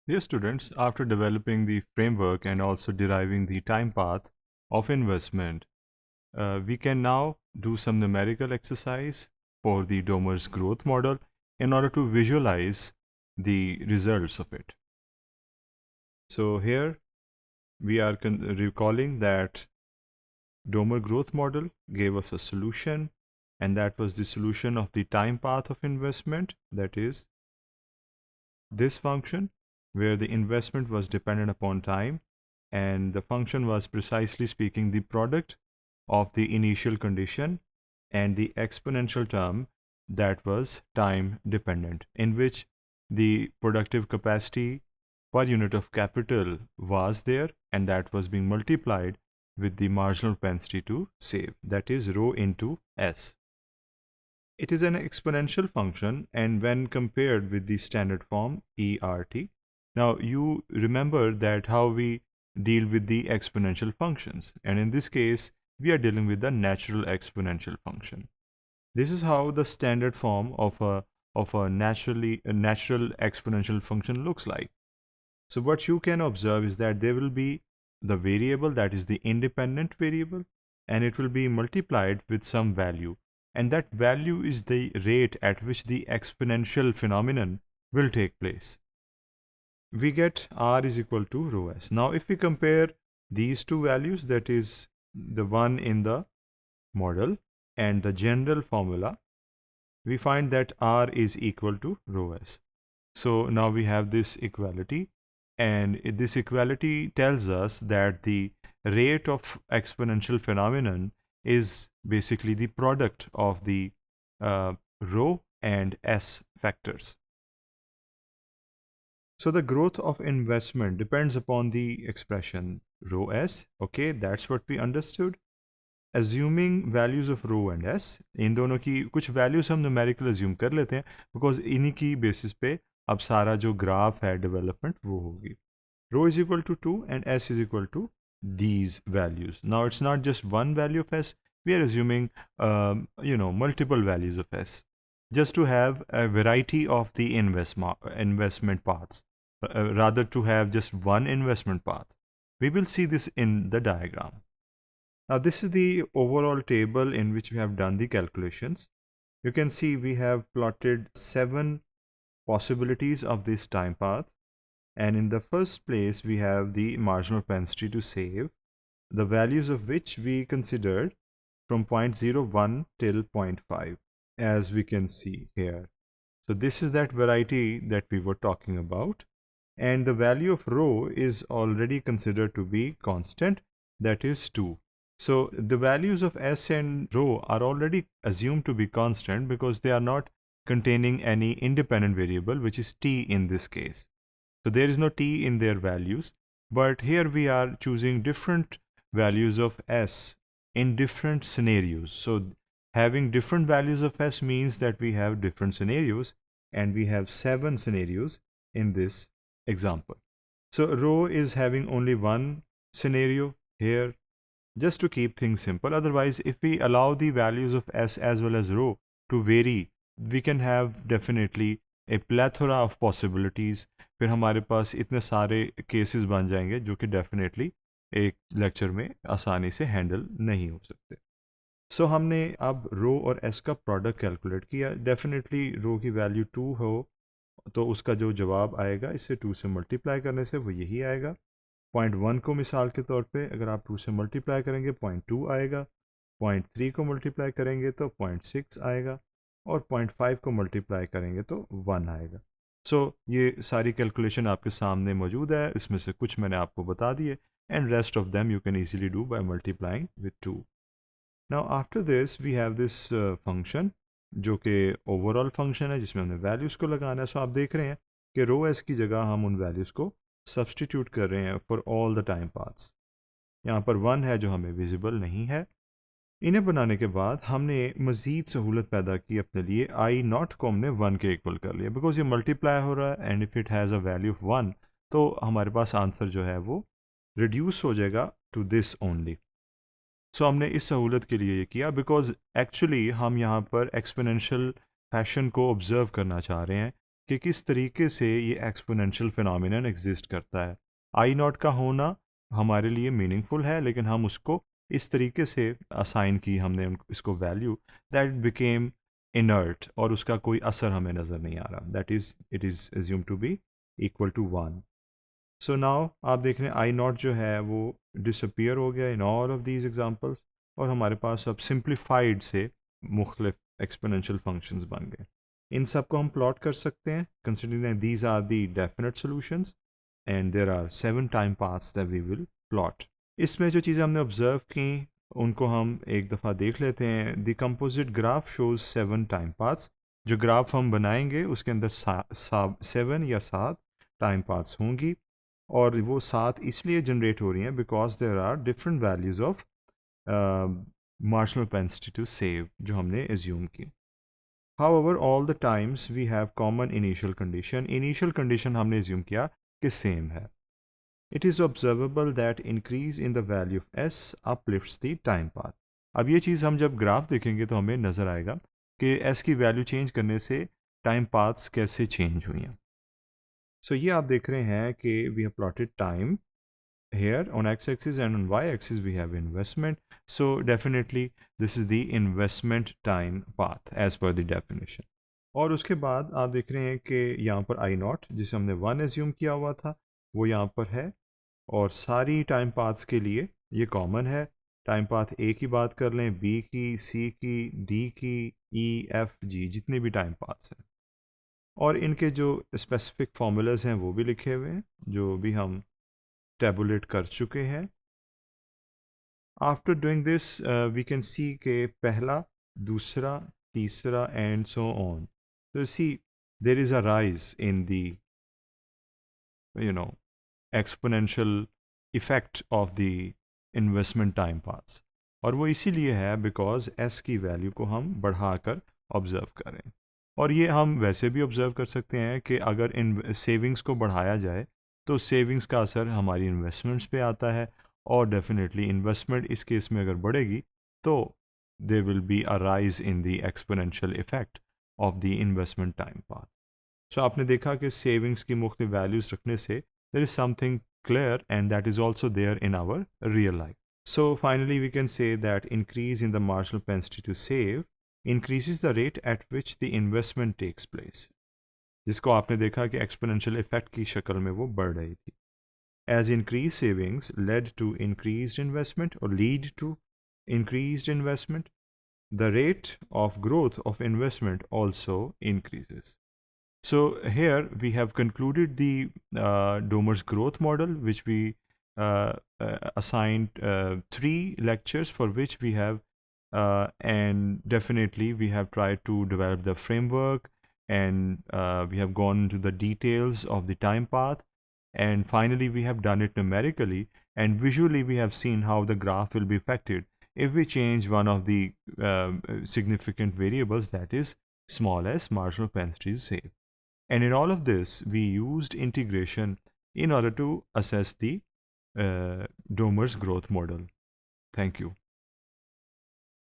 Dear students, after developing the framework and also deriving the time path of investment, we can now do some numerical exercise for the Domer's growth model in order to visualize the results of it. So here we are recalling that Domer growth model gave us a solution, and that was the solution of the time path of investment, that is this function where the investment was dependent upon time, and the function was precisely speaking the product of the initial condition and the exponential term that was time dependent, in which the productive capacity per unit of capital was there, and that was being multiplied with the marginal propensity to save, that is rho into S. It is an exponential function, and when compared with the standard form ERT, now you remember that how we deal with the exponential functions, and in this case we are dealing with the natural exponential function. This is how the standard form of a natural exponential function looks like. So what you can observe is that there will be the variable that is the independent variable, and it will be multiplied with some value, and that value is the rate at which the exponential phenomenon will take place. We get R is equal to rho S. Now if we compare these two values, that is the one in the model and the general formula, we find that R is equal to rho S. So now we have this equality, and this equality tells us that the rate of exponential phenomenon is basically the product of the rho and S factors. So the growth of investment depends upon the expression rho S. Okay, that's what we understood. Assuming values of rho and S, इन दोनों की कुछ values हम numerical assume कर लेते हैं, because इन्हीं की basis पे अब सारा जो graph है development वो होगी. Rho is equal to 2 and S is equal to these values. Now it's not just one value of S, we are assuming multiple values of S, just to have a variety of the investment paths, rather to have just one investment path. We will see this in the diagram. Now this is the overall table in which we have done the calculations. You can see we have plotted 7 possibilities of this time path, and in the first place we have the marginal propensity to save, the values of which we considered from 0.01 till 0.5, as we can see here. So this is that variety that we were talking about, and the value of rho is already considered to be constant, that is 2. So the values of S and rho are already assumed to be constant because they are not containing any independent variable, which is t in this case. So there is no t in their values, but here we are choosing different values of S in different scenarios. So having different values of S means that we have different scenarios, and we have 7 scenarios in this example. So rho is having only one scenario here, just to keep things simple. Otherwise, if we allow the values of S as well as rho to vary, we can have definitely a plethora of possibilities. फिर हमारे पास इतने सारे cases बन जाएंगे जो कि definitely एक lecture में आसानी से हैंडल नहीं हो सकते. सो हमने अब रो और एस का प्रोडक्ट कैलकुलेट किया. डेफिनेटली रो की वैल्यू 2 हो तो उसका जो जवाब आएगा इससे 2 से मल्टीप्लाई करने से वो यही आएगा. 0.1 को मिसाल के तौर पे अगर आप 2 से मल्टीप्लाई करेंगे 0.2 आएगा, 0.3 को मल्टीप्लाई करेंगे तो 0.6 आएगा, और 0.5 को मल्टीप्लाई करेंगे तो 1 आएगा. सो ये सारी कैलकुलेशन आपके सामने मौजूद है. इसमें से कुछ मैंने आपको बता दिए, and rest of them you can easily do by multiplying with 2. Now after this we have this function जो कि ओवरऑल फंक्शन है जिसमें हमने वैल्यूज़ को लगाना है. सो आप देख रहे हैं कि रो एस की जगह हम उन वैल्यूज़ को सब्सटीट्यूट कर रहे हैं for all the time paths. यहाँ पर 1 है जो हमें विजिबल नहीं है. इन्हें बनाने के बाद हमने मज़ीद सहूलत पैदा की अपने लिए. आई नॉट को हमने 1 के इक्वल कर लिया बिकॉज ये मल्टीप्लाई हो रहा है, and if it has a value of 1 तो हमारे पास आंसर जो है वो रिड्यूस हो जाएगा टू दिस ओनली. सो हमने इस सहूलत के लिए ये किया बिकॉज एक्चुअली हम यहाँ पर एक्सपोनेंशियल फैशन को ऑब्ज़र्व करना चाह रहे हैं, कि किस तरीके से ये एक्सपोनेंशियल फिनोमिनन एग्जिस्ट करता है। आई नॉट का होना हमारे लिए मीनिंगफुल है, लेकिन हम उसको इस तरीके से असाइन की हमने इसको वैल्यू दैट बिकेम इनर्ट, और उसका कोई असर हमें नज़र नहीं आ रहा। That is it is assume to be equal to 1। So now आप देख रहे हैं आई नॉट जो है वो डिसअपियर हो गया in all of these examples, और हमारे पास अब सिंप्लीफाइड से मुख्तलिफ एक्सपोनेंशियल फंक्शंस बन गए। इन सब को हम प्लॉट कर सकते हैं considering these are the definite solutions and there are 7 time paths that we will plot. इसमें जो चीज़ें हमने ऑब्जर्व की उनको हम एक दफ़ा देख लेते हैं। The composite graph shows 7 time paths. जो ग्राफ हम बनाएंगे उसके अंदर 7 या 7 टाइम पाथ्स होंगी, और वो 7 इसलिए जनरेट हो रही हैं because there are different values of marginal propensity to save जो हमने एज्यूम की। However, all the times we have common initial condition. Initial condition हमने assume किया कि same है. It is observable that increase in the value of s uplifts the time path. अब ये चीज़ हम जब ग्राफ देखेंगे तो हमें नज़र आएगा कि s की वैल्यू चेंज करने से टाइम पाथ्स कैसे चेंज हुई हैं। सो ये आप देख रहे हैं कि we have plotted time here on x-axis, and on y-axis we have investment. So definitely this is the investment time path as per the definition. और उसके बाद आप देख रहे हैं कि यहाँ पर आई नॉट जिसे हमने 1 एज्यूम किया हुआ था वो यहाँ पर है, और सारी टाइम पाथ्स के लिए ये कॉमन है। टाइम पाथ ए की बात कर लें, बी की, सी की, डी की, ई, एफ, जी, जितने भी टाइम पाथ्स हैं, और इनके जो स्पेसिफिक फार्मूलाज हैं वो भी लिखे हुए हैं जो भी हम टेबुलेट कर चुके हैं। After doing this we can see के पहला, दूसरा, तीसरा एंड सो ऑन। तो see there is a rise in the exponential effect of the investment time path, और वो इसीलिए है बिकॉज एस की वैल्यू को हम बढ़ाकर ऑब्ज़र्व करें। और ये हम वैसे भी ऑब्ज़र्व कर सकते हैं कि अगर इन सेविंग्स को बढ़ाया जाए तो सेविंग्स का असर हमारी इन्वेस्टमेंट्स पे आता है, और डेफिनेटली इन्वेस्टमेंट इस केस में अगर बढ़ेगी तो they will be a rise in the exponential effect of the investment time path. So आपने देखा कि सेविंग्स की मुख्तलिफ वैल्यूज़ रखने से there is something clear, and that is also there in our real life. So finally we can say that increase in the marginal propensity to save increases the rate at which the investment takes place, जिसको आपने देखा कि exponential effect की शक्ल में वो बढ़ रही थी। As increased savings led to increased investment or lead to increased investment, the rate of growth of investment also increases. So here we have concluded the Domer's growth model, which we assigned 3 lectures for which we have, and definitely we have tried to develop the framework, and we have gone into the details of the time path, and finally we have done it numerically, and visually we have seen how the graph will be affected if we change one of the significant variables, that is small s, marginal propensity to save. And in all of this, we used integration in order to assess the Domer's growth model. Thank you.